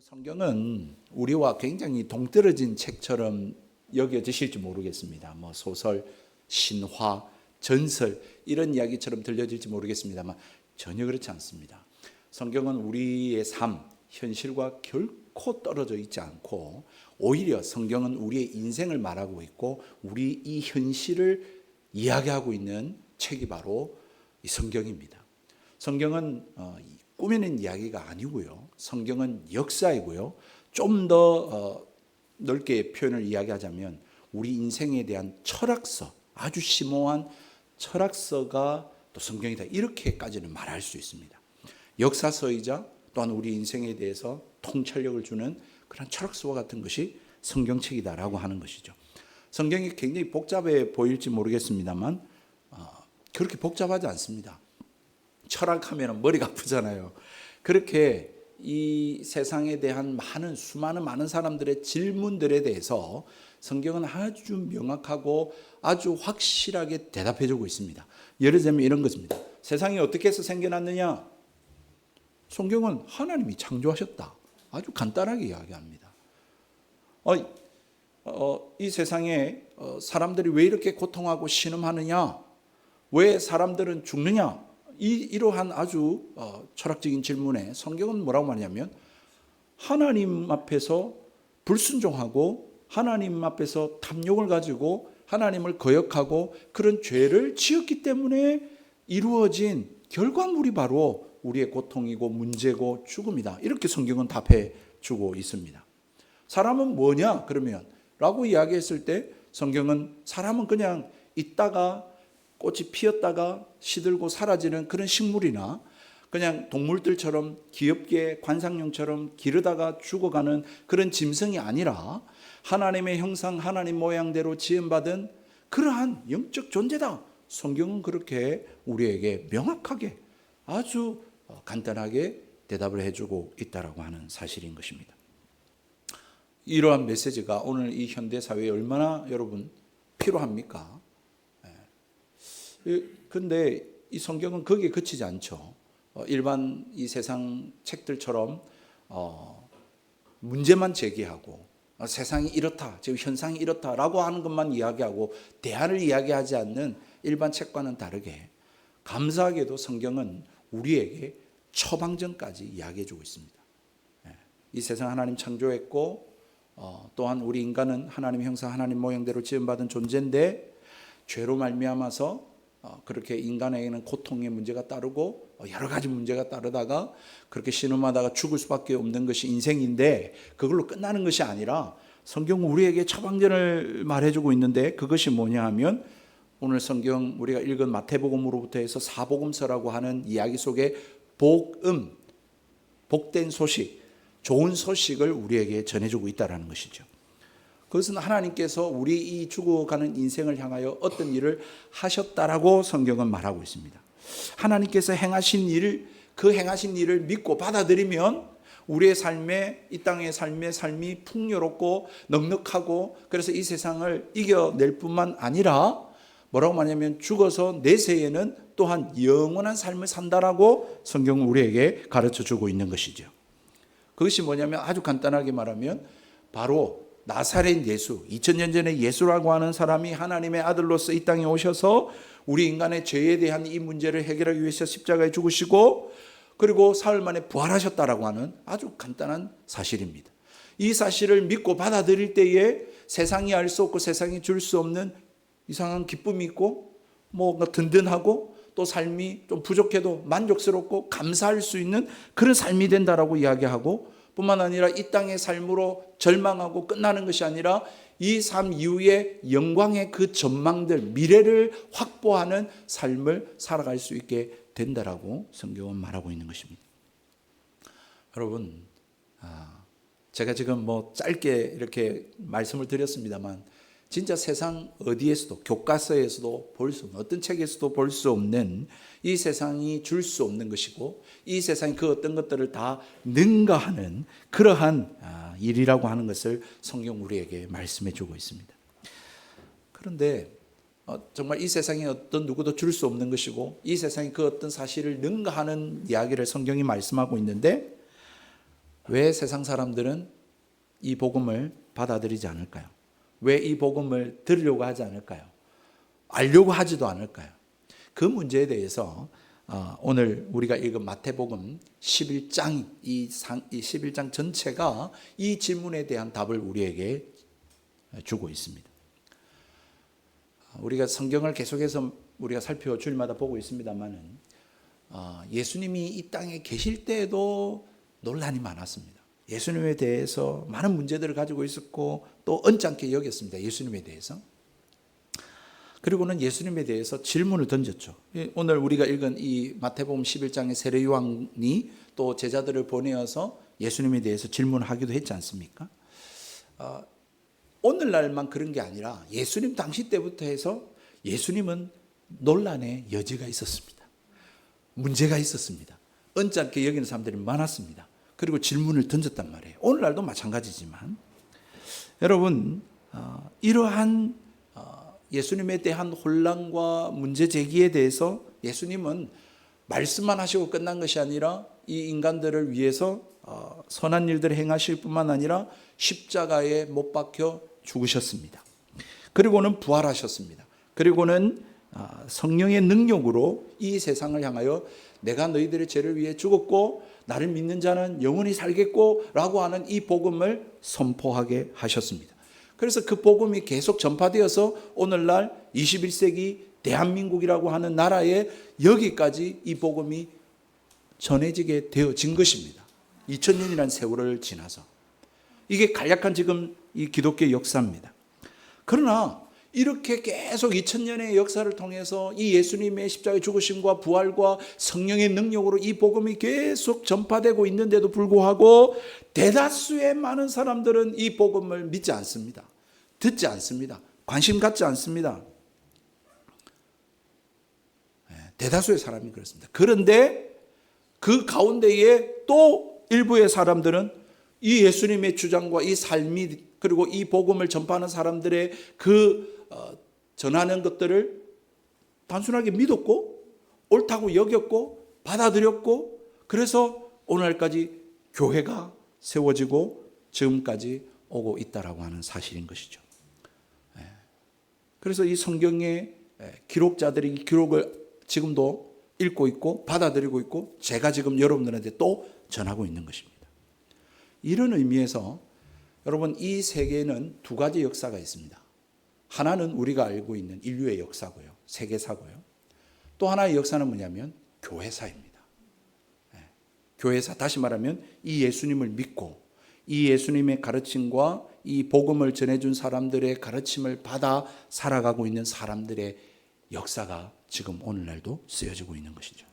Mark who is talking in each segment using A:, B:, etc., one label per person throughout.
A: 성경은 우리와 굉장히 동떨어진 책처럼 여겨지실지 모르겠습니다. 소설, 신화, 전설 이런 이야기처럼 들려질지 모르겠습니다만 전혀 그렇지 않습니다. 성경은 우리의 삶, 현실과 결코 떨어져 있지 않고 오히려 성경은 우리의 인생을 말하고 있고 우리 이 현실을 이야기하고 있는 책이 바로 이 성경입니다. 성경은 꾸며낸 이야기가 아니고요. 성경은 역사이고요. 좀 더 넓게 표현을 이야기하자면 우리 인생에 대한 철학서, 아주 심오한 철학서가 또 성경이다. 이렇게까지는 말할 수 있습니다. 역사서이자 또한 우리 인생에 대해서 통찰력을 주는 그런 철학서와 같은 것이 성경책이다라고 하는 것이죠. 성경이 굉장히 복잡해 보일지 모르겠습니다만 그렇게 복잡하지 않습니다. 철학하면 머리가 아프잖아요. 그렇게 이 세상에 대한 수많은 사람들의 질문들에 대해서 성경은 아주 명확하고 아주 확실하게 대답해 주고 있습니다. 예를 들면 이런 것입니다. 세상이 어떻게 해서 생겨났느냐? 성경은 하나님이 창조하셨다. 아주 간단하게 이야기합니다. 이 세상에 사람들이 왜 이렇게 고통하고 신음하느냐? 왜 사람들은 죽느냐? 이러한 아주 철학적인 질문에 성경은 뭐라고 말하냐면 하나님 앞에서 불순종하고 하나님 앞에서 탐욕을 가지고 하나님을 거역하고 그런 죄를 지었기 때문에 이루어진 결과물이 바로 우리의 고통이고 문제고 죽음이다. 이렇게 성경은 답해 주고 있습니다. 사람은 뭐냐 그러면 라고 이야기했을 때 성경은 사람은 그냥 있다가 꽃이 피었다가 시들고 사라지는 그런 식물이나 그냥 동물들처럼 귀엽게 관상용처럼 기르다가 죽어가는 그런 짐승이 아니라 하나님의 형상 하나님 모양대로 지음받은 그러한 영적 존재다. 성경은 그렇게 우리에게 명확하게 아주 간단하게 대답을 해주고 있다라고 하는 사실인 것입니다. 이러한 메시지가 오늘 이 현대사회에 얼마나 여러분 필요합니까? 그런데 이 성경은 거기에 그치지 않죠. 일반 이 세상 책들처럼 문제만 제기하고 세상이 이렇다, 지금 현상이 이렇다라고 하는 것만 이야기하고 대안을 이야기하지 않는 일반 책과는 다르게 감사하게도 성경은 우리에게 처방전까지 이야기해주고 있습니다. 이 세상 하나님 창조했고 또한 우리 인간은 하나님 형상 하나님 모양대로 지음받은 존재인데 죄로 말미암아서 그렇게 인간에게는 고통의 문제가 따르고 여러 가지 문제가 따르다가 그렇게 신음하다가 죽을 수밖에 없는 것이 인생인데 그걸로 끝나는 것이 아니라 성경은 우리에게 처방전을 말해주고 있는데 그것이 뭐냐 하면 오늘 성경 우리가 읽은 마태복음으로부터 해서 사복음서라고 하는 이야기 속에 복음, 복된 소식, 좋은 소식을 우리에게 전해주고 있다는 것이죠. 그것은 하나님께서 우리 이 죽어가는 인생을 향하여 어떤 일을 하셨다라고 성경은 말하고 있습니다. 하나님께서 행하신 일, 그 행하신 일을 믿고 받아들이면 우리의 삶에 이 땅의 삶이 풍요롭고 넉넉하고 그래서 이 세상을 이겨낼 뿐만 아니라 뭐라고 말하냐면 죽어서 내세에는 또한 영원한 삶을 산다라고 성경은 우리에게 가르쳐주고 있는 것이죠. 그것이 뭐냐면 아주 간단하게 말하면 바로 나사렛 예수, 2000년 전에 예수라고 하는 사람이 하나님의 아들로서 이 땅에 오셔서 우리 인간의 죄에 대한 이 문제를 해결하기 위해서 십자가에 죽으시고 그리고 사흘 만에 부활하셨다라고 하는 아주 간단한 사실입니다. 이 사실을 믿고 받아들일 때에 세상이 알 수 없고 세상이 줄 수 없는 이상한 기쁨이 있고 뭔가 든든하고 또 삶이 좀 부족해도 만족스럽고 감사할 수 있는 그런 삶이 된다라고 이야기하고 뿐만 아니라 이 땅의 삶으로 절망하고 끝나는 것이 아니라 이 삶 이후에 영광의 그 전망들, 미래를 확보하는 삶을 살아갈 수 있게 된다라고 성경은 말하고 있는 것입니다. 여러분, 제가 지금 짧게 이렇게 말씀을 드렸습니다만 진짜 세상 어디에서도 교과서에서도 볼 수 없는 어떤 책에서도 볼 수 없는 이 세상이 줄 수 없는 것이고 이 세상이 그 어떤 것들을 다 능가하는 그러한 일이라고 하는 것을 성경 우리에게 말씀해 주고 있습니다. 그런데 정말 이 세상에 어떤 누구도 줄 수 없는 것이고 이 세상이 그 어떤 사실을 능가하는 이야기를 성경이 말씀하고 있는데 왜 세상 사람들은 이 복음을 받아들이지 않을까요? 왜 이 복음을 들으려고 하지 않을까요? 알려고 하지도 않을까요? 그 문제에 대해서 오늘 우리가 읽은 마태복음 11장, 이 11장 전체가 이 질문에 대한 답을 우리에게 주고 있습니다. 우리가 성경을 계속해서 우리가 주일마다 보고 있습니다만은 예수님이 이 땅에 계실 때에도 논란이 많았습니다. 예수님에 대해서 많은 문제들을 가지고 있었고 또 언짢게 여겼습니다. 예수님에 대해서. 그리고는 예수님에 대해서 질문을 던졌죠. 오늘 우리가 읽은 이 마태복음 11장의 세례 요한이 또 제자들을 보내어서 예수님에 대해서 질문하기도 했지 않습니까? 오늘날만 그런 게 아니라 예수님 당시 때부터 해서 예수님은 논란의 여지가 있었습니다. 문제가 있었습니다. 언짢게 여기는 사람들이 많았습니다. 그리고 질문을 던졌단 말이에요. 오늘날도 마찬가지지만 여러분 이러한 예수님에 대한 혼란과 문제 제기에 대해서 예수님은 말씀만 하시고 끝난 것이 아니라 이 인간들을 위해서 선한 일들을 행하실 뿐만 아니라 십자가에 못 박혀 죽으셨습니다. 그리고는 부활하셨습니다. 그리고는 성령의 능력으로 이 세상을 향하여 내가 너희들의 죄를 위해 죽었고 나를 믿는 자는 영원히 살겠고 라고 하는 이 복음을 선포하게 하셨습니다. 그래서 그 복음이 계속 전파되어서 오늘날 21세기 대한민국이라고 하는 나라에 여기까지 이 복음이 전해지게 되어진 것입니다. 2000년이라는 세월을 지나서. 이게 간략한 지금 이 기독교의 역사입니다. 그러나 이렇게 계속 2000년의 역사를 통해서 이 예수님의 십자가의 죽으심과 부활과 성령의 능력으로 이 복음이 계속 전파되고 있는데도 불구하고 대다수의 많은 사람들은 이 복음을 믿지 않습니다. 듣지 않습니다. 관심 갖지 않습니다. 대다수의 사람이 그렇습니다. 그런데 그 가운데에 또 일부의 사람들은 이 예수님의 주장과 이 삶이 그리고 이 복음을 전파하는 사람들의 전하는 것들을 단순하게 믿었고 옳다고 여겼고 받아들였고 그래서 오늘까지 교회가 세워지고 지금까지 오고 있다라고 하는 사실인 것이죠. 그래서 이 성경의 기록자들이 이 기록을 지금도 읽고 있고 받아들이고 있고 제가 지금 여러분들한테 또 전하고 있는 것입니다. 이런 의미에서 여러분 이 세계에는 두 가지 역사가 있습니다. 하나는 우리가 알고 있는 인류의 역사고요. 세계사고요. 또 하나의 역사는 뭐냐면 교회사입니다. 교회사, 다시 말하면 이 예수님을 믿고 이 예수님의 가르침과 이 복음을 전해준 사람들의 가르침을 받아 살아가고 있는 사람들의 역사가 지금 오늘날도 쓰여지고 있는 것이죠.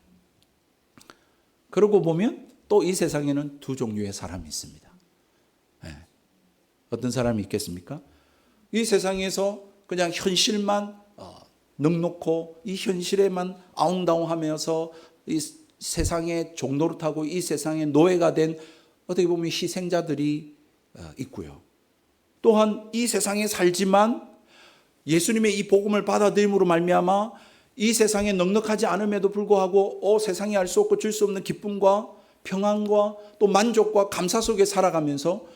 A: 그러고 보면 또 이 세상에는 두 종류의 사람이 있습니다. 어떤 사람이 있겠습니까? 이 세상에서 그냥 현실만 넉넉고 이 현실에만 아웅다웅하면서 이 세상의 종노릇하고 이 세상의 노예가 된 어떻게 보면 희생자들이 있고요. 또한 이 세상에 살지만 예수님의 이 복음을 받아들임으로 말미암아 이 세상에 넉넉하지 않음에도 불구하고 세상에 알 수 없고 줄 수 없는 기쁨과 평안과 또 만족과 감사 속에 살아가면서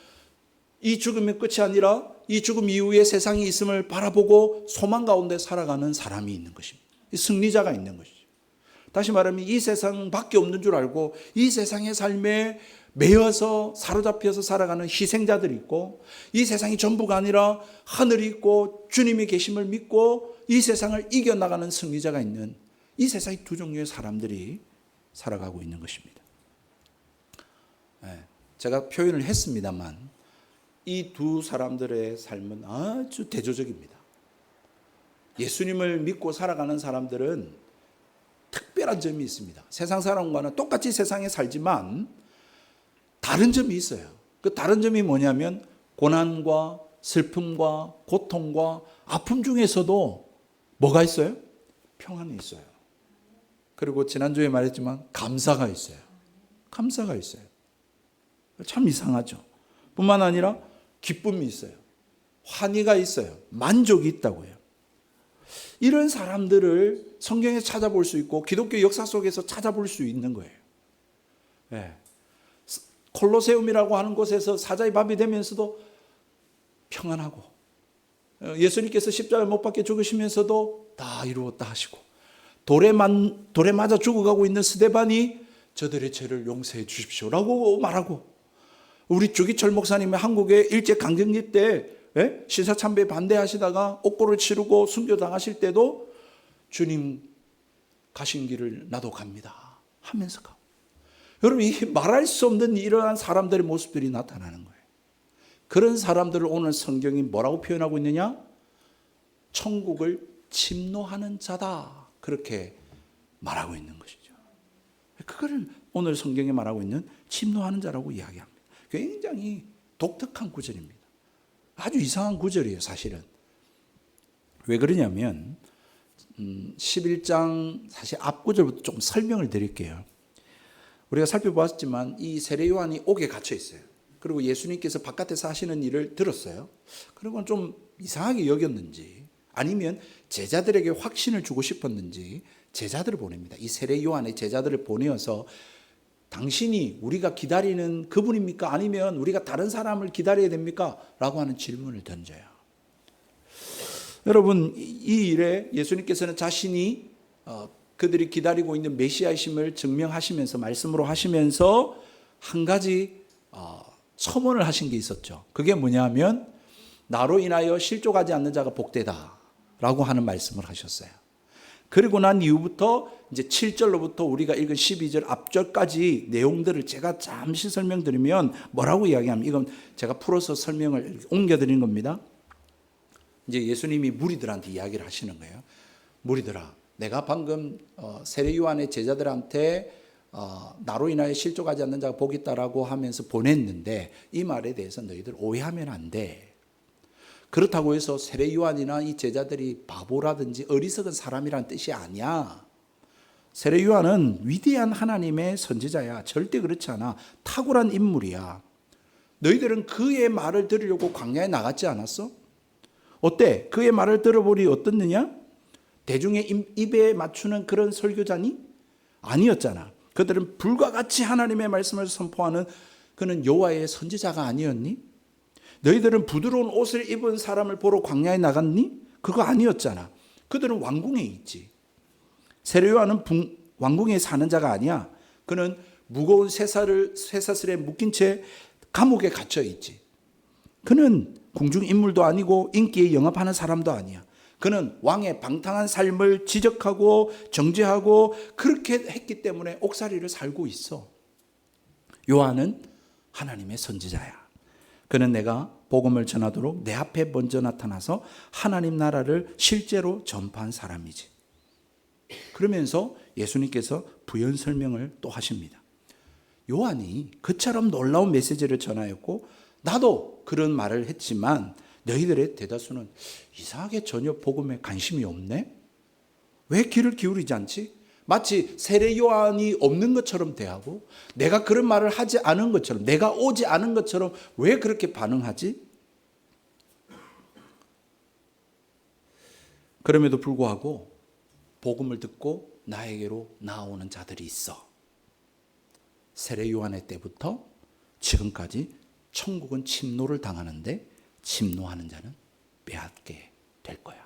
A: 이 죽음의 끝이 아니라 이 죽음 이후에 세상이 있음을 바라보고 소망 가운데 살아가는 사람이 있는 것입니다. 승리자가 있는 것이죠. 다시 말하면 이 세상밖에 없는 줄 알고 이 세상의 삶에 매여서 사로잡혀서 살아가는 희생자들이 있고 이 세상이 전부가 아니라 하늘이 있고 주님이 계심을 믿고 이 세상을 이겨나가는 승리자가 있는 이 세상의 두 종류의 사람들이 살아가고 있는 것입니다. 제가 표현을 했습니다만 이 두 사람들의 삶은 아주 대조적입니다. 예수님을 믿고 살아가는 사람들은 특별한 점이 있습니다. 세상 사람과는 똑같이 세상에 살지만 다른 점이 있어요. 그 다른 점이 뭐냐면 고난과 슬픔과 고통과 아픔 중에서도 뭐가 있어요? 평안이 있어요. 그리고 지난주에 말했지만 감사가 있어요. 감사가 있어요. 참 이상하죠. 뿐만 아니라 기쁨이 있어요. 환희가 있어요. 만족이 있다고요. 이런 사람들을 성경에 찾아볼 수 있고 기독교 역사 속에서 찾아볼 수 있는 거예요. 콜로세움이라고 하는 곳에서 사자의 밥이 되면서도 평안하고, 예수님께서 십자가에 못 박혀 죽으시면서도 다 이루었다 하시고, 돌에 맞아 죽어가고 있는 스데반이 저들의 죄를 용서해 주십시오라고 말하고, 우리 주기철 목사님이 한국의 일제 강점기 때 신사참배에 반대하시다가 옥고를 치르고 순교당하실 때도 주님 가신 길을 나도 갑니다 하면서 가고, 여러분 이 말할 수 없는 이러한 사람들의 모습들이 나타나는 거예요. 그런 사람들을 오늘 성경이 뭐라고 표현하고 있느냐? 천국을 침노하는 자다, 그렇게 말하고 있는 것이죠. 그거를 오늘 성경이 말하고 있는 침노하는 자라고 이야기합니다. 굉장히 독특한 구절입니다. 아주 이상한 구절이에요, 사실은. 왜 그러냐면 11장 사실 앞구절부터 좀 설명을 드릴게요. 우리가 살펴보았지만 이 세례 요한이 옥에 갇혀 있어요. 그리고 예수님께서 바깥에서 하시는 일을 들었어요. 그리고 좀 이상하게 여겼는지, 아니면 제자들에게 확신을 주고 싶었는지 제자들을 보냅니다. 이 세례 요한의 제자들을 보내어서 당신이 우리가 기다리는 그분입니까? 아니면 우리가 다른 사람을 기다려야 됩니까? 라고 하는 질문을 던져요. 여러분, 이 일에 예수님께서는 자신이 그들이 기다리고 있는 메시아이심을 증명하시면서, 말씀으로 하시면서 한 가지 첨언을 하신 게 있었죠. 그게 뭐냐면 나로 인하여 실족하지 않는 자가 복되다 라고 하는 말씀을 하셨어요. 그리고 난 이후부터 이제 7절로부터 우리가 읽은 12절 앞절까지 내용들을 제가 잠시 설명드리면 뭐라고 이야기하면, 이건 제가 풀어서 설명을 옮겨드리는 겁니다. 이제 예수님이 무리들한테 이야기를 하시는 거예요. 무리들아, 내가 방금 세례 요한의 제자들한테 나로 인하여 실족하지 않는 자가 복이 있다라고 하면서 보냈는데, 이 말에 대해서 너희들 오해하면 안 돼. 그렇다고 해서 세례 요한이나 이 제자들이 바보라든지 어리석은 사람이라는 뜻이 아니야. 세례 요한은 위대한 하나님의 선지자야. 절대 그렇지 않아. 탁월한 인물이야. 너희들은 그의 말을 들으려고 광야에 나갔지 않았어? 어때? 그의 말을 들어보니 어떻느냐? 대중의 입에 맞추는 그런 설교자니? 아니었잖아. 그들은 불과 같이 하나님의 말씀을 선포하는 그는 여호와의 선지자가 아니었니? 너희들은 부드러운 옷을 입은 사람을 보러 광야에 나갔니? 그거 아니었잖아. 그들은 왕궁에 있지. 세례 요한은 왕궁에 사는 자가 아니야. 그는 무거운 쇠사슬에 묶인 채 감옥에 갇혀 있지. 그는 궁중 인물도 아니고 인기에 영합하는 사람도 아니야. 그는 왕의 방탕한 삶을 지적하고 정죄하고 그렇게 했기 때문에 옥살이를 살고 있어. 요한은 하나님의 선지자야. 그는 내가 복음을 전하도록 내 앞에 먼저 나타나서 하나님 나라를 실제로 전파한 사람이지. 그러면서 예수님께서 부연 설명을 또 하십니다. 요한이 그처럼 놀라운 메시지를 전하였고 나도 그런 말을 했지만 너희들의 대다수는 이상하게 전혀 복음에 관심이 없네? 왜 귀를 기울이지 않지? 마치 세례 요한이 없는 것처럼 대하고 내가 그런 말을 하지 않은 것처럼, 내가 오지 않은 것처럼 왜 그렇게 반응하지? 그럼에도 불구하고 복음을 듣고 나에게로 나오는 자들이 있어. 세례 요한의 때부터 지금까지 천국은 침노를 당하는데 침노하는 자는 빼앗게 될 거야.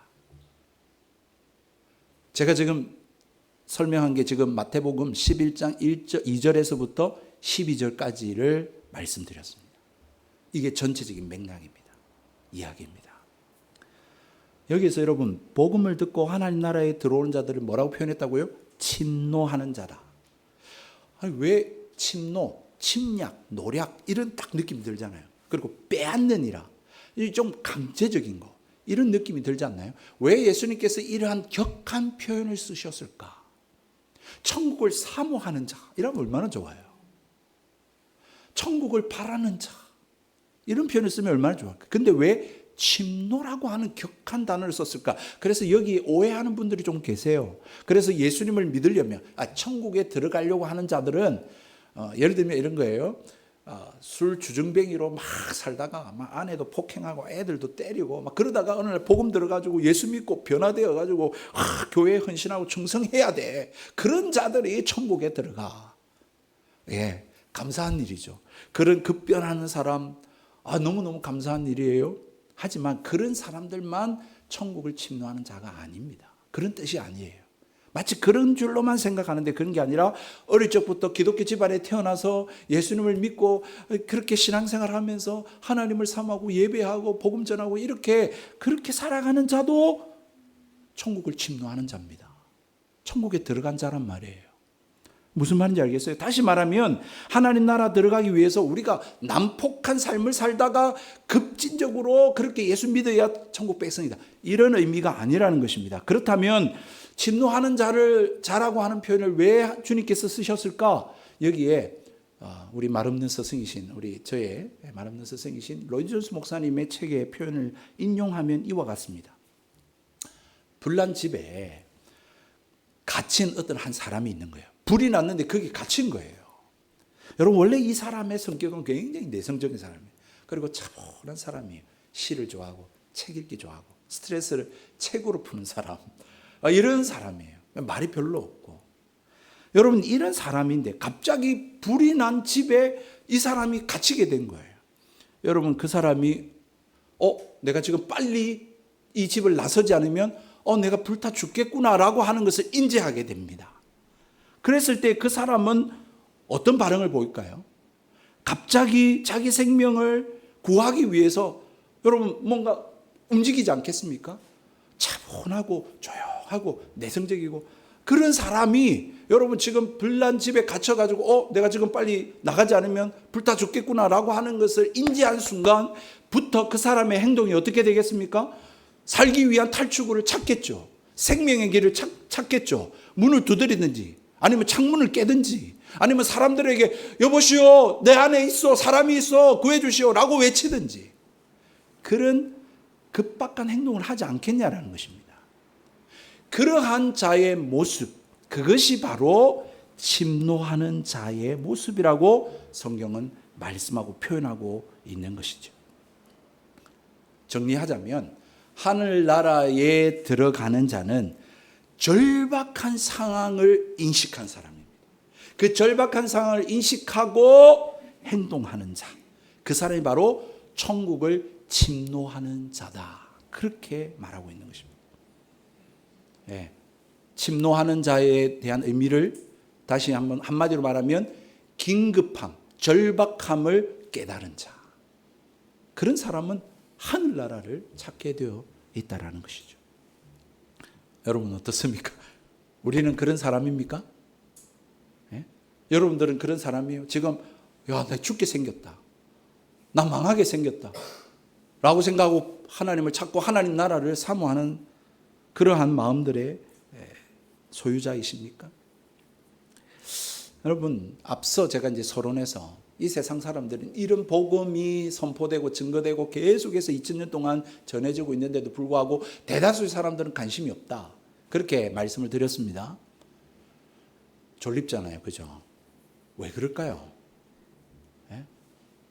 A: 제가 지금 설명한 게 지금 마태복음 11장 2절에서부터 12절까지를 말씀드렸습니다. 이게 전체적인 맥락입니다. 이야기입니다. 여기서 여러분 복음을 듣고 하나님 나라에 들어오는 자들을 뭐라고 표현했다고요? 침노하는 자다. 아니, 왜 침노, 침략, 노략 이런 딱 느낌이 들잖아요. 그리고 빼앗느니라. 좀 강제적인 거 이런 느낌이 들지 않나요? 왜 예수님께서 이러한 격한 표현을 쓰셨을까? 천국을 사모하는 자 이러면 얼마나 좋아요. 천국을 바라는 자 이런 표현을 쓰면 얼마나 좋을까? 근데 왜 침노라고 하는 격한 단어를 썼을까? 그래서 여기 오해하는 분들이 좀 계세요. 그래서 예수님을 믿으려면 천국에 들어가려고 하는 자들은 예를 들면 이런 거예요. 술 주정뱅이로 막 살다가 막 아내도 폭행하고 애들도 때리고 막 그러다가 어느 날 복음 들어가지고 예수 믿고 변화되어 가지고 교회에 헌신하고 충성해야 돼. 그런 자들이 천국에 들어가. 예, 감사한 일이죠. 그런 급변하는 사람, 너무너무 감사한 일이에요. 하지만 그런 사람들만 천국을 침노하는 자가 아닙니다. 그런 뜻이 아니에요. 마치 그런 줄로만 생각하는데 그런 게 아니라 어릴 적부터 기독교 집안에 태어나서 예수님을 믿고 그렇게 신앙생활을 하면서 하나님을 사모하고 예배하고 복음 전하고 그렇게 살아가는 자도 천국을 침노하는 자입니다. 천국에 들어간 자란 말이에요. 무슨 말인지 알겠어요? 다시 말하면 하나님 나라 들어가기 위해서 우리가 난폭한 삶을 살다가 급진적으로 그렇게 예수 믿어야 천국 백성이다, 이런 의미가 아니라는 것입니다. 그렇다면 침노하는 자라고 하는 표현을 왜 주님께서 쓰셨을까? 여기에 우리 말없는 스승이신 저의 말없는 스승이신 로이드 존스 목사님의 책의 표현을 인용하면 이와 같습니다. 불난 집에 갇힌 어떤 한 사람이 있는 거예요. 불이 났는데 거기 갇힌 거예요. 여러분, 원래 이 사람의 성격은 굉장히 내성적인 사람이에요. 그리고 차분한 사람이에요. 시를 좋아하고 책 읽기 좋아하고 스트레스를 책으로 푸는 사람, 이런 사람이에요. 말이 별로 없고. 여러분, 이런 사람인데 갑자기 불이 난 집에 이 사람이 갇히게 된 거예요. 여러분, 그 사람이 내가 지금 빨리 이 집을 나서지 않으면 내가 불타 죽겠구나라고 하는 것을 인지하게 됩니다. 그랬을 때 그 사람은 어떤 반응을 보일까요? 갑자기 자기 생명을 구하기 위해서 여러분 뭔가 움직이지 않겠습니까? 차분하고 조용하고 내성적이고 그런 사람이 여러분 지금 불난 집에 갇혀가지고 내가 지금 빨리 나가지 않으면 불타 죽겠구나라고 하는 것을 인지한 순간부터 그 사람의 행동이 어떻게 되겠습니까? 살기 위한 탈출구를 찾겠죠. 생명의 길을 찾겠죠. 문을 두드리든지 아니면 창문을 깨든지 아니면 사람들에게 여보시오, 내 안에 있어, 사람이 있어, 구해주시오 라고 외치든지 그런 급박한 행동을 하지 않겠냐라는 것입니다. 그러한 자의 모습, 그것이 바로 침노하는 자의 모습이라고 성경은 말씀하고 표현하고 있는 것이죠. 정리하자면 하늘나라에 들어가는 자는 절박한 상황을 인식한 사람입니다. 그 절박한 상황을 인식하고 행동하는 자, 그 사람이 바로 천국을 침노하는 자다, 그렇게 말하고 있는 것입니다. 침노하는 자에 대한 의미를 다시 한마디로 말하면 긴급함, 절박함을 깨달은 자, 그런 사람은 하늘나라를 찾게 되어 있다라는 것이죠. 여러분 어떻습니까? 우리는 그런 사람입니까? 여러분들은 그런 사람이에요? 지금 나 죽게 생겼다, 나 망하게 생겼다 라고 생각하고 하나님을 찾고 하나님 나라를 사모하는 그러한 마음들의 소유자이십니까? 여러분, 앞서 제가 이제 서론에서 이 세상 사람들은 이런 복음이 선포되고 증거되고 계속해서 2000년 동안 전해지고 있는데도 불구하고 대다수의 사람들은 관심이 없다, 그렇게 말씀을 드렸습니다. 졸립잖아요, 그죠? 왜 그럴까요?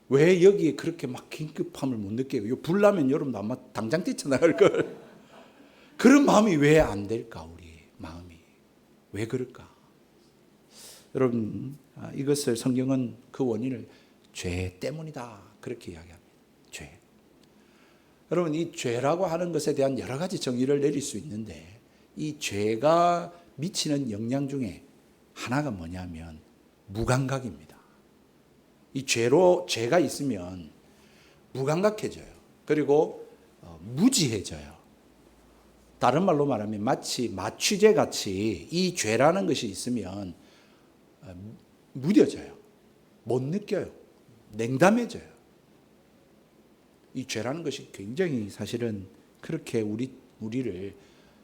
A: 왜 여기에 그렇게 막 긴급함을 못 느껴요? 불 나면 여러분 아마 당장 뛰쳐나갈 걸. 그런 마음이 왜 안 될까? 우리 마음이 왜 그럴까? 여러분, 이것을 성경은 그 원인을 죄 때문이다, 그렇게 이야기합니다. 죄. 여러분, 이 죄라고 하는 것에 대한 여러 가지 정의를 내릴 수 있는데 이 죄가 미치는 영향 중에 하나가 뭐냐면 무감각입니다. 이 죄가 있으면 무감각해져요. 그리고 무지해져요. 다른 말로 말하면 마치 마취제 같이 이 죄라는 것이 있으면 무뎌져요. 못 느껴요. 냉담해져요. 이 죄라는 것이 굉장히 사실은 그렇게 우리를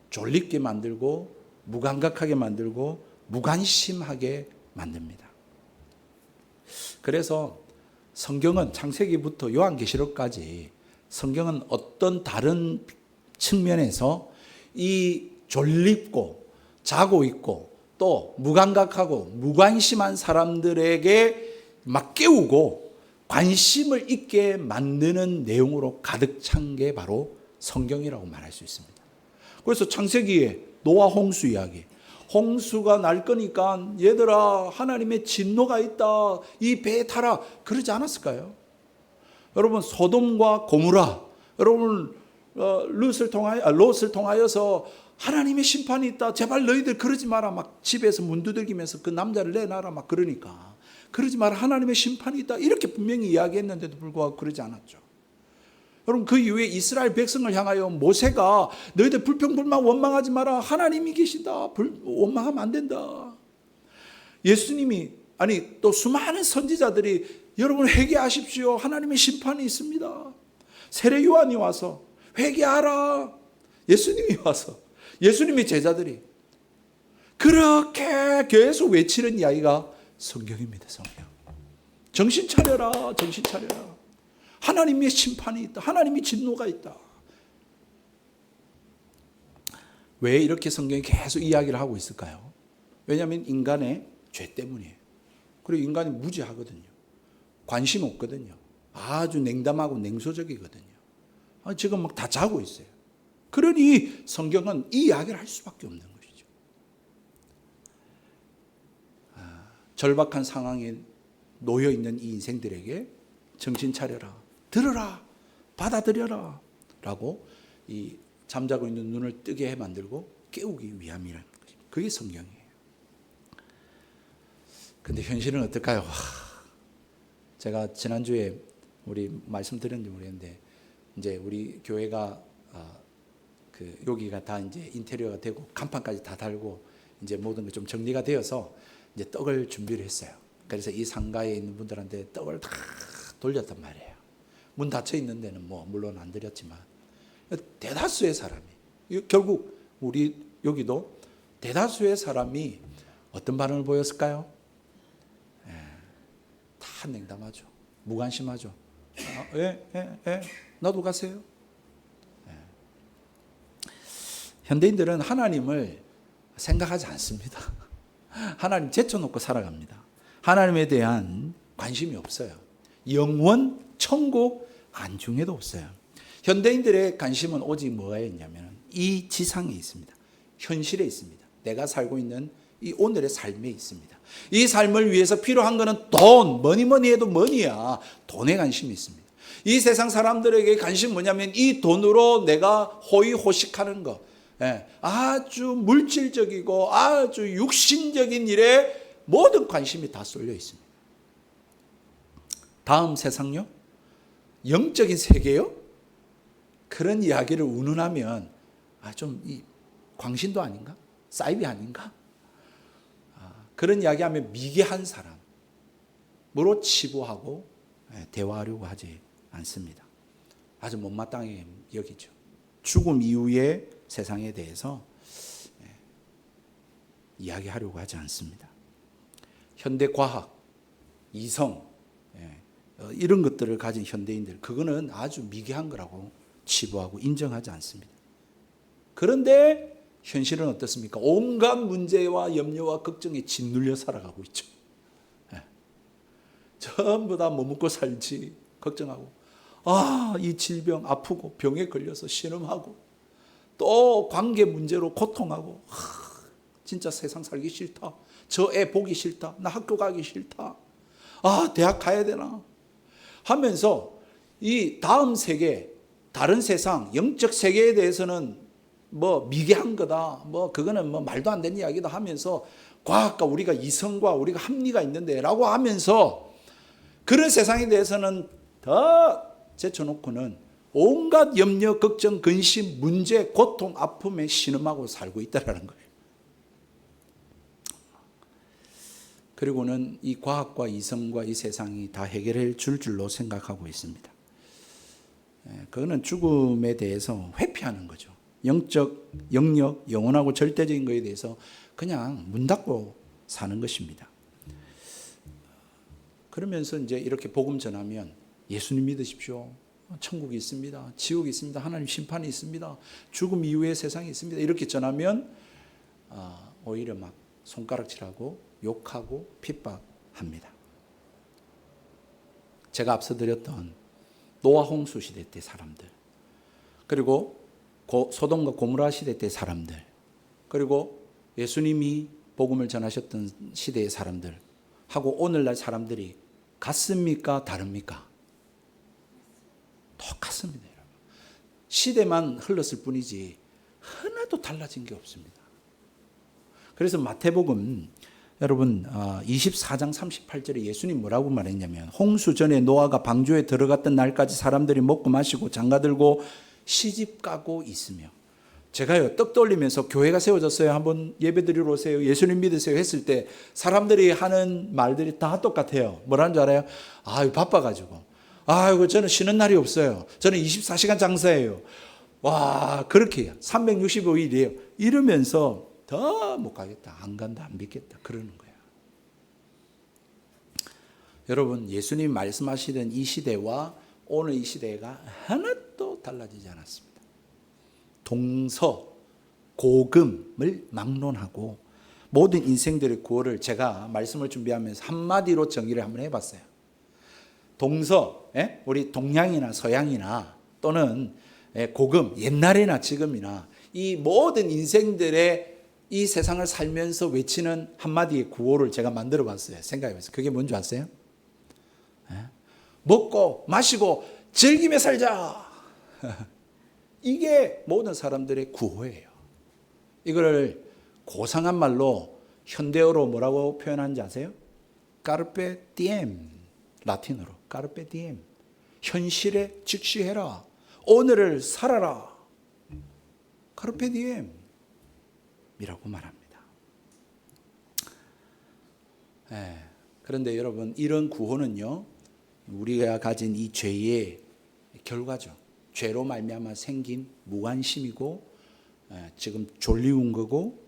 A: 졸립게 만들고 무감각하게 만들고 무관심하게 만듭니다. 그래서 성경은 창세기부터 요한계시록까지 성경은 어떤 다른 측면에서 이 졸립고 자고 있고 또 무감각하고 무관심한 사람들에게 막 깨우고 관심을 있게 만드는 내용으로 가득 찬 게 바로 성경이라고 말할 수 있습니다. 그래서 창세기에 노아 홍수 이야기, 홍수가 날 거니까 얘들아 하나님의 진노가 있다. 이 배에 타라. 그러지 않았을까요? 여러분 소돔과 고모라, 여러분 롯을 통하여서 하나님의 심판이 있다. 제발 너희들 그러지 마라. 막 집에서 문 두들기면서 그 남자를 내놔라. 막 그러니까 그러지 마라. 하나님의 심판이 있다. 이렇게 분명히 이야기했는데도 불구하고 그러지 않았죠. 여러분 그 이후에 이스라엘 백성을 향하여 모세가 너희들 불평불만 원망하지 마라. 하나님이 계신다. 원망하면 안 된다. 예수님이 아니 또 수많은 선지자들이 여러분 회개하십시오. 하나님의 심판이 있습니다. 세례 요한이 와서 회개하라. 예수님이 와서 예수님의 제자들이 그렇게 계속 외치는 이야기가 성경입니다. 성경. 정신 차려라. 정신 차려라. 하나님의 심판이 있다. 하나님의 진노가 있다. 왜 이렇게 성경이 계속 이야기를 하고 있을까요? 왜냐하면 인간의 죄 때문이에요. 그리고 인간이 무지하거든요. 관심 없거든요. 아주 냉담하고 냉소적이거든요. 지금 막 다 자고 있어요. 그러니 성경은 이 이야기를 할 수밖에 없는 것이죠. 절박한 상황에 놓여 있는 이 인생들에게 정신 차려라, 들어라, 받아들여라 라고 이 잠자고 있는 눈을 뜨게 만들고 깨우기 위함이라는 것입니다. 그게 성경이에요. 근데 현실은 어떨까요? 제가 지난주에 우리 말씀드렸는지 모르겠는데 이제 우리 교회가 여기가 다 이제 인테리어가 되고 간판까지 다 달고 이제 모든 게 좀 정리가 되어서 이제 떡을 준비를 했어요. 그래서 이 상가에 있는 분들한테 떡을 다 돌렸단 말이에요. 문 닫혀 있는 데는 뭐 물론 안 드렸지만 대다수의 사람이 결국 우리 여기도 대다수의 사람이 어떤 반응을 보였을까요? 다 냉담하죠. 무관심하죠. 나도 가세요. 현대인들은 하나님을 생각하지 않습니다. 하나님 제쳐놓고 살아갑니다. 하나님에 대한 관심이 없어요. 영원, 천국, 안중에도 없어요. 현대인들의 관심은 오직 뭐가 있냐면 이 지상에 있습니다. 현실에 있습니다. 내가 살고 있는 이 오늘의 삶에 있습니다. 이 삶을 위해서 필요한 것은 돈, 뭐니 해도 뭐니야. 돈에 관심이 있습니다. 이 세상 사람들에게 관심은 뭐냐면 이 돈으로 내가 호의호식하는 것, 아주 물질적이고 아주 육신적인 일에 모든 관심이 다 쏠려 있습니다. 다음 세상요? 영적인 세계요? 그런 이야기를 운운하면 좀 이 광신도 아닌가? 사이비 아닌가? 그런 이야기하면 미개한 사람으로 치부하고 대화하려고 하지 않습니다. 아주 못마땅하게 여기죠. 죽음 이후의 세상에 대해서 이야기하려고 하지 않습니다. 현대과학, 이성 이런 것들을 가진 현대인들 그거는 아주 미개한 거라고 치부하고 인정하지 않습니다. 그런데 현실은 어떻습니까? 온갖 문제와 염려와 걱정에 짓눌려 살아가고 있죠. 전부 다 뭐 먹고 살지 걱정하고 이 질병 아프고 병에 걸려서 신음하고 또 관계 문제로 고통하고 진짜 세상 살기 싫다. 저 애 보기 싫다. 나 학교 가기 싫다. 대학 가야 되나 하면서 이 다음 세계 다른 세상 영적 세계에 대해서는 뭐 미개한 거다. 뭐 그거는 뭐 말도 안 되는 이야기다 하면서 과학과 우리가 이성과 우리가 합리가 있는데라고 하면서 그런 세상에 대해서는 더 제쳐놓고는 온갖 염려, 걱정, 근심, 문제, 고통, 아픔에 신음하고 살고 있다라는 거예요. 그리고는 이 과학과 이성과 이 세상이 다 해결해 줄 줄로 생각하고 있습니다. 그거는 죽음에 대해서 회피하는 거죠. 영적, 영역, 영원하고 절대적인 것에 대해서 그냥 문 닫고 사는 것입니다. 그러면서 이제 이렇게 복음 전하면 예수님 믿으십시오. 천국이 있습니다. 지옥이 있습니다. 하나님 심판이 있습니다. 죽음 이후의 세상이 있습니다. 이렇게 전하면 오히려 막 손가락질하고 욕하고 핍박합니다. 제가 앞서 드렸던 노아 홍수 시대 때 사람들, 그리고 소돔과 고모라 시대 때 사람들, 그리고 예수님이 복음을 전하셨던 시대의 사람들하고 오늘날 사람들이 같습니까? 다릅니까? 똑같습니다. 여러분. 시대만 흘렀을 뿐이지 하나도 달라진 게 없습니다. 그래서 마태복음 여러분 24장 38절에 예수님 뭐라고 말했냐면 홍수 전에 노아가 방주에 들어갔던 날까지 사람들이 먹고 마시고 장가들고 시집가고 있으며, 제가요 떡 돌리면서 교회가 세워졌어요, 한번 예배드리러 오세요, 예수님 믿으세요 했을 때 사람들이 하는 말들이 다 똑같아요. 뭐라는 줄 알아요? 아유 바빠가지고, 아이고 저는 쉬는 날이 없어요, 저는 24시간 장사해요, 와 그렇게 해요, 365일이에요 이러면서 더 못 가겠다, 안 간다, 안 믿겠다 그러는 거예요. 여러분, 예수님 말씀하시던 이 시대와 오늘 이 시대가 하나도 달라지지 않았습니다. 동서 고금을 막론하고 모든 인생들의 구호를 제가 말씀을 준비하면서 한마디로 정의를 한번 해봤어요. 동서, 우리 동양이나 서양이나 또는 고금, 옛날이나 지금이나 이 모든 인생들의 이 세상을 살면서 외치는 한마디의 구호를 제가 만들어 봤어요. 생각해보세요. 그게 뭔지 아세요? 먹고 마시고 즐기며 살자. 이게 모든 사람들의 구호예요. 이걸 고상한 말로 현대어로 뭐라고 표현하는지 아세요? 까르페 디엠, 라틴어로 까르페 디엠. 현실에 즉시해라. 오늘을 살아라. 까르페 디엠 이라고 말합니다. 그런데 여러분, 이런 구호는요 우리가 가진 이 죄의 결과죠. 죄로 말미암아 생긴 무관심이고 지금 졸리운 거고,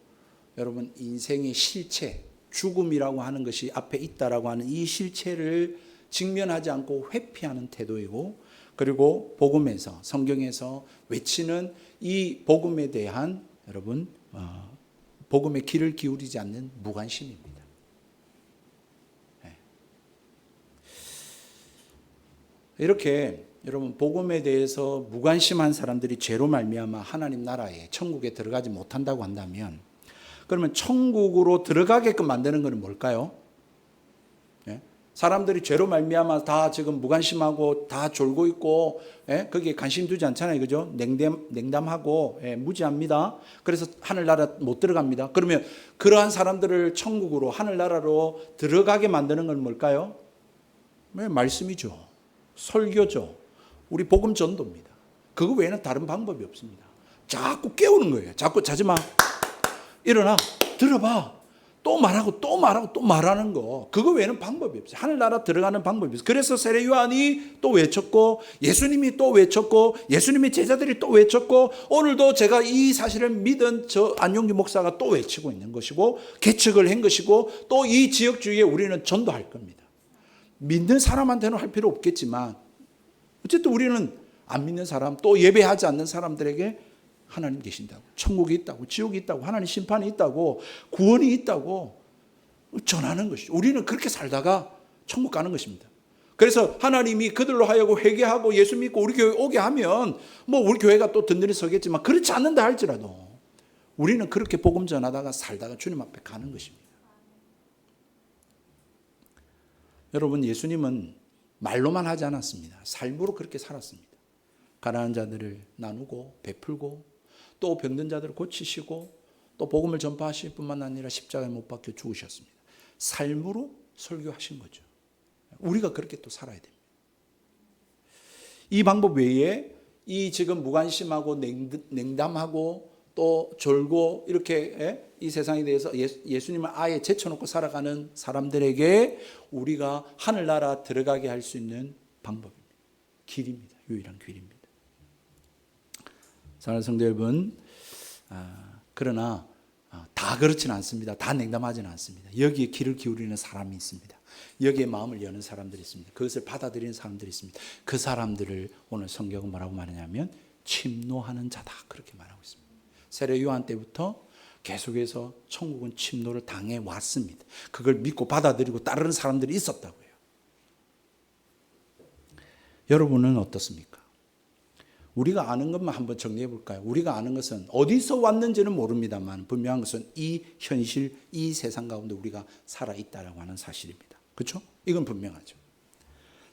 A: 여러분 인생의 실체, 죽음이라고 하는 것이 앞에 있다라고 하는 이 실체를 직면하지 않고 회피하는 태도이고, 그리고 복음에서, 성경에서 외치는 이 복음에 대한 여러분 복음의 귀를 기울이지 않는 무관심입니다. 이렇게 여러분 복음에 대해서 무관심한 사람들이 죄로 말미암아 하나님 나라에, 천국에 들어가지 못한다고 한다면, 그러면 천국으로 들어가게끔 만드는 것은 뭘까요? 사람들이 죄로 말미암아 다 지금 무관심하고 다 졸고 있고 거기에 관심 두지 않잖아요, 그죠? 냉담하고 무지합니다. 그래서 하늘나라 못 들어갑니다. 그러면 그러한 사람들을 천국으로, 하늘나라로 들어가게 만드는 건 뭘까요? 말씀이죠, 설교죠, 우리 복음 전도입니다. 그거 외에는 다른 방법이 없습니다. 자꾸 깨우는 거예요. 자꾸 자지마, 일어나, 들어봐, 또 말하고 또 말하고 또 말하는 거, 그거 외에는 방법이 없어요. 하늘나라 들어가는 방법이 없어요. 그래서 세례 요한이 또 외쳤고, 예수님이 또 외쳤고, 예수님의 제자들이 또 외쳤고, 오늘도 제가 이 사실을 믿은 저 안용기 목사가 또 외치고 있는 것이고, 개척을 한 것이고, 또 이 지역주의에 우리는 전도할 겁니다. 믿는 사람한테는 할 필요 없겠지만 어쨌든 우리는 안 믿는 사람, 또 예배하지 않는 사람들에게 하나님 계신다고, 천국이 있다고, 지옥이 있다고, 하나님 심판이 있다고, 구원이 있다고 전하는 것이죠. 우리는 그렇게 살다가 천국 가는 것입니다. 그래서 하나님이 그들로 하여금 회개하고 예수 믿고 우리 교회 오게 하면 뭐 우리 교회가 또 든든히 서겠지만, 그렇지 않는다 할지라도 우리는 그렇게 복음 전하다가 살다가 주님 앞에 가는 것입니다. 여러분, 예수님은 말로만 하지 않았습니다. 삶으로 그렇게 살았습니다. 가난한 자들을 나누고 베풀고, 또 병든 자들을 고치시고, 또 복음을 전파하실 뿐만 아니라 십자가에 못 박혀 죽으셨습니다. 삶으로 설교하신 거죠. 우리가 그렇게 또 살아야 됩니다. 이 방법 외에 이 지금 무관심하고 냉담하고 또 졸고 이렇게 이 세상에 대해서 예수님을 아예 제쳐놓고 살아가는 사람들에게 우리가 하늘나라 들어가게 할 수 있는 방법입니다. 길입니다. 유일한 길입니다. 사랑하는 성도 여러분, 그러나 다 그렇지는 않습니다. 다 냉담하지는 않습니다. 여기에 귀를 기울이는 사람이 있습니다. 여기에 마음을 여는 사람들이 있습니다. 그것을 받아들이는 사람들이 있습니다. 그 사람들을 오늘 성경은 뭐라고 말하냐면 침노하는 자다, 그렇게 말하고 있습니다. 세례 요한 때부터 계속해서 천국은 침노를 당해 왔습니다. 그걸 믿고 받아들이고 따르는 사람들이 있었다고요. 여러분은 어떻습니까? 우리가 아는 것만 한번 정리해 볼까요? 우리가 아는 것은 어디서 왔는지는 모릅니다만 분명한 것은 이 현실, 이 세상 가운데 우리가 살아있다라고 하는 사실입니다. 그렇죠? 이건 분명하죠.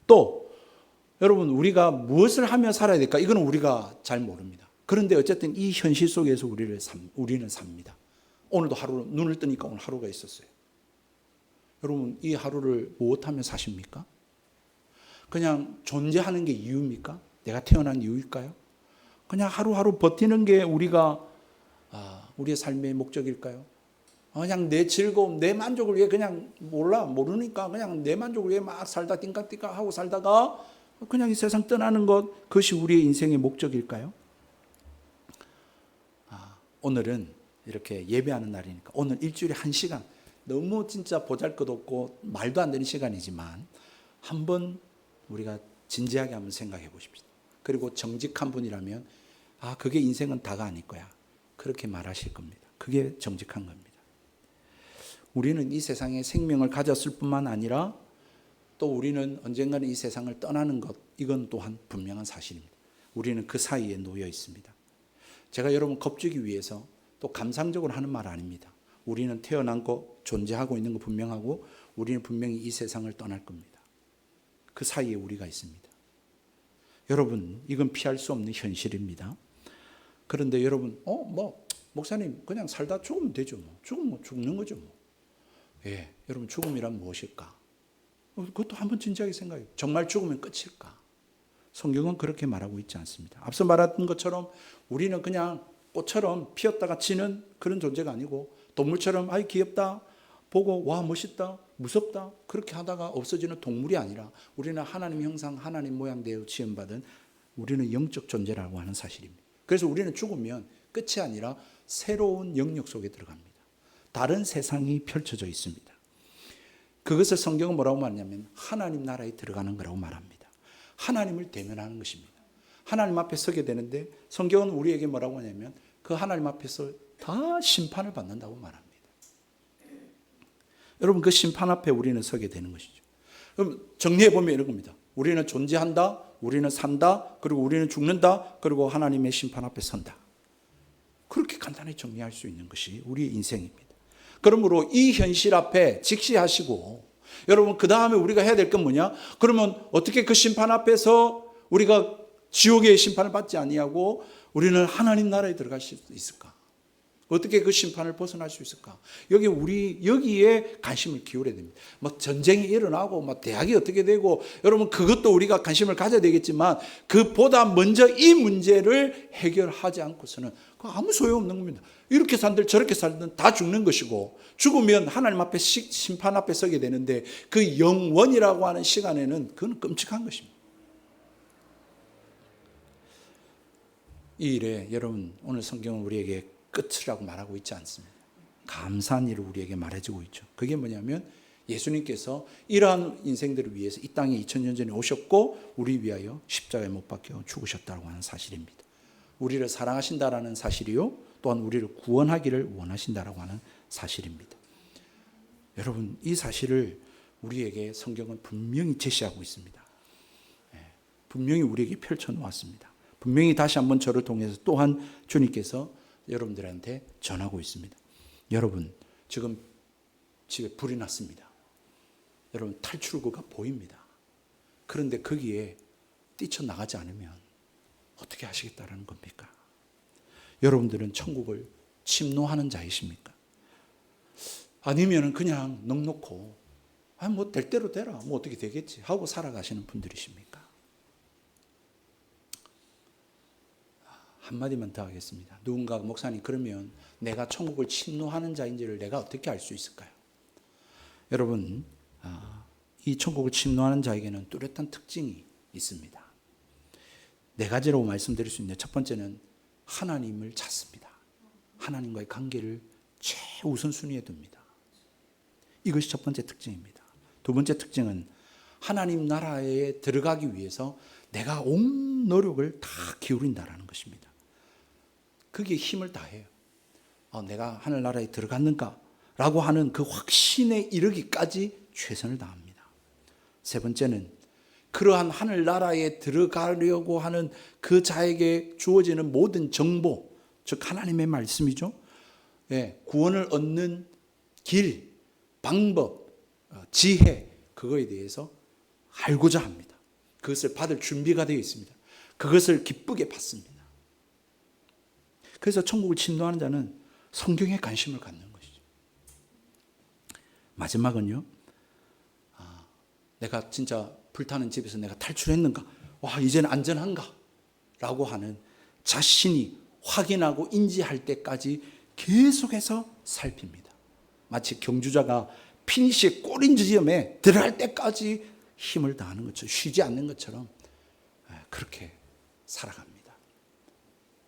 A: 또 여러분, 우리가 무엇을 하며 살아야 될까? 이건 우리가 잘 모릅니다. 그런데 어쨌든 이 현실 속에서 우리는 삽니다. 오늘도 하루 눈을 뜨니까 오늘 하루가 있었어요. 여러분, 이 하루를 무엇하며 사십니까? 그냥 존재하는 게 이유입니까? 내가 태어난 이유일까요? 그냥 하루하루 버티는 게 우리의 삶의 목적일까요? 그냥 내 즐거움, 내 만족을 위해 그냥 모르니까 그냥 내 만족을 위해 막 살다 띵까띵까 하고 살다가 그냥 이 세상 떠나는 것, 그것이 우리의 인생의 목적일까요? 오늘은 이렇게 예배하는 날이니까 오늘 일주일에 1시간, 너무 진짜 보잘것없고 말도 안 되는 시간이지만 한번 우리가 진지하게 한번 생각해 보십시오. 그리고 정직한 분이라면 그게 인생은 다가 아닐 거야, 그렇게 말하실 겁니다. 그게 정직한 겁니다. 우리는 이 세상에 생명을 가졌을 뿐만 아니라 또 우리는 언젠가는 이 세상을 떠나는 것, 이건 또한 분명한 사실입니다. 우리는 그 사이에 놓여 있습니다. 제가 여러분 겁주기 위해서 또 감상적으로 하는 말 아닙니다. 우리는 태어났고 존재하고 있는 거 분명하고 우리는 분명히 이 세상을 떠날 겁니다. 그 사이에 우리가 있습니다. 여러분, 이건 피할 수 없는 현실입니다. 그런데 여러분, 목사님 그냥 살다 죽으면 되죠. 죽으면 죽는 거죠. 예, 여러분, 죽음이란 무엇일까? 그것도 한번 진지하게 생각해요. 정말 죽으면 끝일까? 성경은 그렇게 말하고 있지 않습니다. 앞서 말했던 것처럼 우리는 그냥 꽃처럼 피었다가 지는 그런 존재가 아니고 동물처럼 아이 귀엽다 보고 와 멋있다 무섭다 그렇게 하다가 없어지는 동물이 아니라 우리는 하나님 형상 하나님 모양 되어 지음받은 우리는 영적 존재라고 하는 사실입니다. 그래서 우리는 죽으면 끝이 아니라 새로운 영역 속에 들어갑니다. 다른 세상이 펼쳐져 있습니다. 그것을 성경은 뭐라고 말하냐면 하나님 나라에 들어가는 거라고 말합니다. 하나님을 대면하는 것입니다. 하나님 앞에 서게 되는데 성경은 우리에게 뭐라고 하냐면 그 하나님 앞에서 다 심판을 받는다고 말합니다. 여러분, 그 심판 앞에 우리는 서게 되는 것이죠. 그럼 정리해보면 이런 겁니다. 우리는 존재한다, 우리는 산다, 그리고 우리는 죽는다, 그리고 하나님의 심판 앞에 선다. 그렇게 간단히 정리할 수 있는 것이 우리의 인생입니다. 그러므로 이 현실 앞에 직시하시고 여러분, 그 다음에 우리가 해야 될 건 뭐냐? 그러면 어떻게 그 심판 앞에서 우리가 지옥의 심판을 받지 아니하고 우리는 하나님 나라에 들어갈 수 있을까? 어떻게 그 심판을 벗어날 수 있을까? 여기에 관심을 기울여야 됩니다. 막 전쟁이 일어나고 막 대학이 어떻게 되고 여러분, 그것도 우리가 관심을 가져야 되겠지만 그보다 먼저 이 문제를 해결하지 않고서는 아무 소용없는 겁니다. 이렇게 살든 저렇게 살든 다 죽는 것이고 죽으면 하나님 앞에 심판 앞에 서게 되는데 그 영원이라고 하는 시간에는 그건 끔찍한 것입니다. 이 일에 여러분, 오늘 성경은 우리에게 끝이라고 말하고 있지 않습니다. 감사한 일을 우리에게 말해주고 있죠. 그게 뭐냐면 예수님께서 이러한 인생들을 위해서 이 땅에 2000년 전에 오셨고 우리 위하여 십자가에 못 박혀 죽으셨다고 하는 사실입니다. 우리를 사랑하신다라는 사실이요, 또한 우리를 구원하기를 원하신다라고 하는 사실입니다. 여러분, 이 사실을 우리에게 성경은 분명히 제시하고 있습니다. 분명히 우리에게 펼쳐놓았습니다. 분명히 다시 한번 저를 통해서 또한 주님께서 여러분들한테 전하고 있습니다. 여러분, 지금 집에 불이 났습니다. 여러분, 탈출구가 보입니다. 그런데 거기에 뛰쳐나가지 않으면 어떻게 하시겠다라는 겁니까? 여러분들은 천국을 침노하는 자이십니까? 아니면 그냥 넉넉고 뭐 될 대로 되라, 뭐 어떻게 되겠지 하고 살아가시는 분들이십니까? 한마디만 더 하겠습니다. 누군가가 목사님, 그러면 내가 천국을 침노하는 자인지를 내가 어떻게 알 수 있을까요? 여러분, 이 천국을 침노하는 자에게는 뚜렷한 특징이 있습니다. 4가지로 말씀드릴 수 있는데, 첫 번째는 하나님을 찾습니다. 하나님과의 관계를 최우선순위에 둡니다. 이것이 첫 번째 특징입니다. 두 번째 특징은 하나님 나라에 들어가기 위해서 내가 온 노력을 다 기울인다라는 것입니다. 거기에 힘을 다해요. 내가 하늘나라에 들어갔는가? 라고 하는 그 확신에 이르기까지 최선을 다합니다. 세 번째는 그러한 하늘나라에 들어가려고 하는 그 자에게 주어지는 모든 정보, 즉 하나님의 말씀이죠. 예, 구원을 얻는 길, 방법, 지혜, 그거에 대해서 알고자 합니다. 그것을 받을 준비가 되어 있습니다. 그것을 기쁘게 받습니다. 그래서 천국을 침노하는 자는 성경에 관심을 갖는 것이죠. 마지막은요, 내가 진짜 불타는 집에서 내가 탈출했는가? 와, 이제는 안전한가? 라고 하는 자신이 확인하고 인지할 때까지 계속해서 살핍니다. 마치 경주자가 피니시의 꼬린 지점에 들어갈 때까지 힘을 다하는 것처럼, 쉬지 않는 것처럼 그렇게 살아갑니다.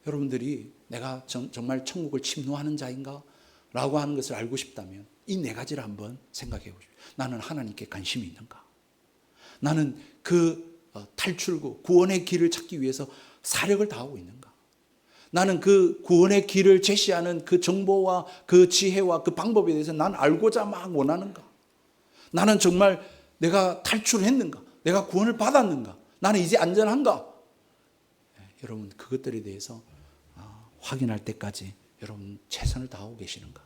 A: 여러분들이 내가 정말 천국을 침노하는 자인가? 라고 하는 것을 알고 싶다면 이 네 가지를 한번 생각해 보십시오. 나는 하나님께 관심이 있는가? 나는 그 탈출구, 구원의 길을 찾기 위해서 사력을 다하고 있는가? 나는 그 구원의 길을 제시하는 그 정보와 그 지혜와 그 방법에 대해서 난 알고자 막 원하는가? 나는 정말 내가 탈출했는가? 내가 구원을 받았는가? 나는 이제 안전한가? 여러분, 그것들에 대해서 확인할 때까지 여러분 최선을 다하고 계시는가?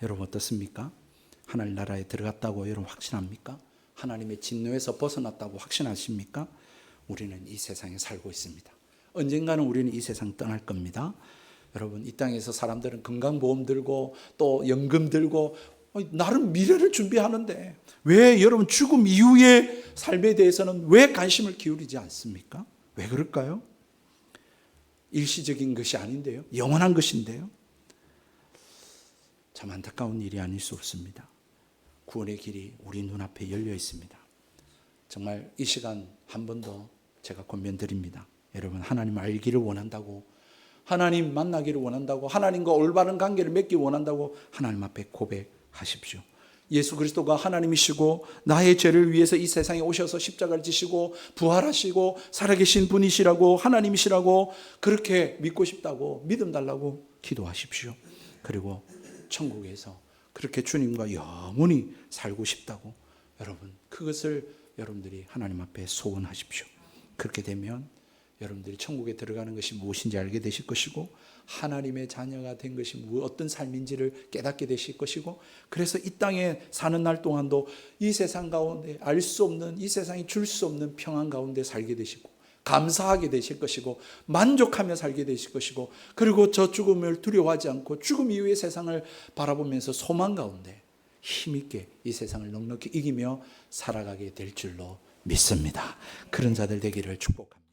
A: 여러분 어떻습니까? 하늘나라에 들어갔다고 여러분 확신합니까? 하나님의 진노에서 벗어났다고 확신하십니까? 우리는 이 세상에 살고 있습니다. 언젠가는 우리는 이 세상 떠날 겁니다. 여러분, 이 땅에서 사람들은 건강보험 들고 또 연금 들고 나름 미래를 준비하는데 왜 여러분 죽음 이후의 삶에 대해서는 왜 관심을 기울이지 않습니까? 왜 그럴까요? 일시적인 것이 아닌데요, 영원한 것인데요. 참 안타까운 일이 아닐 수 없습니다. 구원의 길이 우리 눈앞에 열려 있습니다. 정말 이 시간 한 번 더 제가 권면드립니다. 여러분, 하나님 알기를 원한다고, 하나님 만나기를 원한다고, 하나님과 올바른 관계를 맺기 원한다고 하나님 앞에 고백하십시오. 예수 그리스도가 하나님이시고 나의 죄를 위해서 이 세상에 오셔서 십자가를 지시고 부활하시고 살아계신 분이시라고, 하나님이시라고 그렇게 믿고 싶다고 믿음 달라고 기도하십시오. 그리고 천국에서 그렇게 주님과 영원히 살고 싶다고 여러분, 그것을 여러분들이 하나님 앞에 소원하십시오. 그렇게 되면 여러분들이 천국에 들어가는 것이 무엇인지 알게 되실 것이고, 하나님의 자녀가 된 것이 어떤 삶인지를 깨닫게 되실 것이고, 그래서 이 땅에 사는 날 동안도 이 세상 가운데 알 수 없는, 이 세상이 줄 수 없는 평안 가운데 살게 되시고, 감사하게 되실 것이고, 만족하며 살게 되실 것이고, 그리고 저 죽음을 두려워하지 않고 죽음 이후의 세상을 바라보면서 소망 가운데 힘있게 이 세상을 넉넉히 이기며 살아가게 될 줄로 믿습니다. 그런 자들 되기를 축복합니다.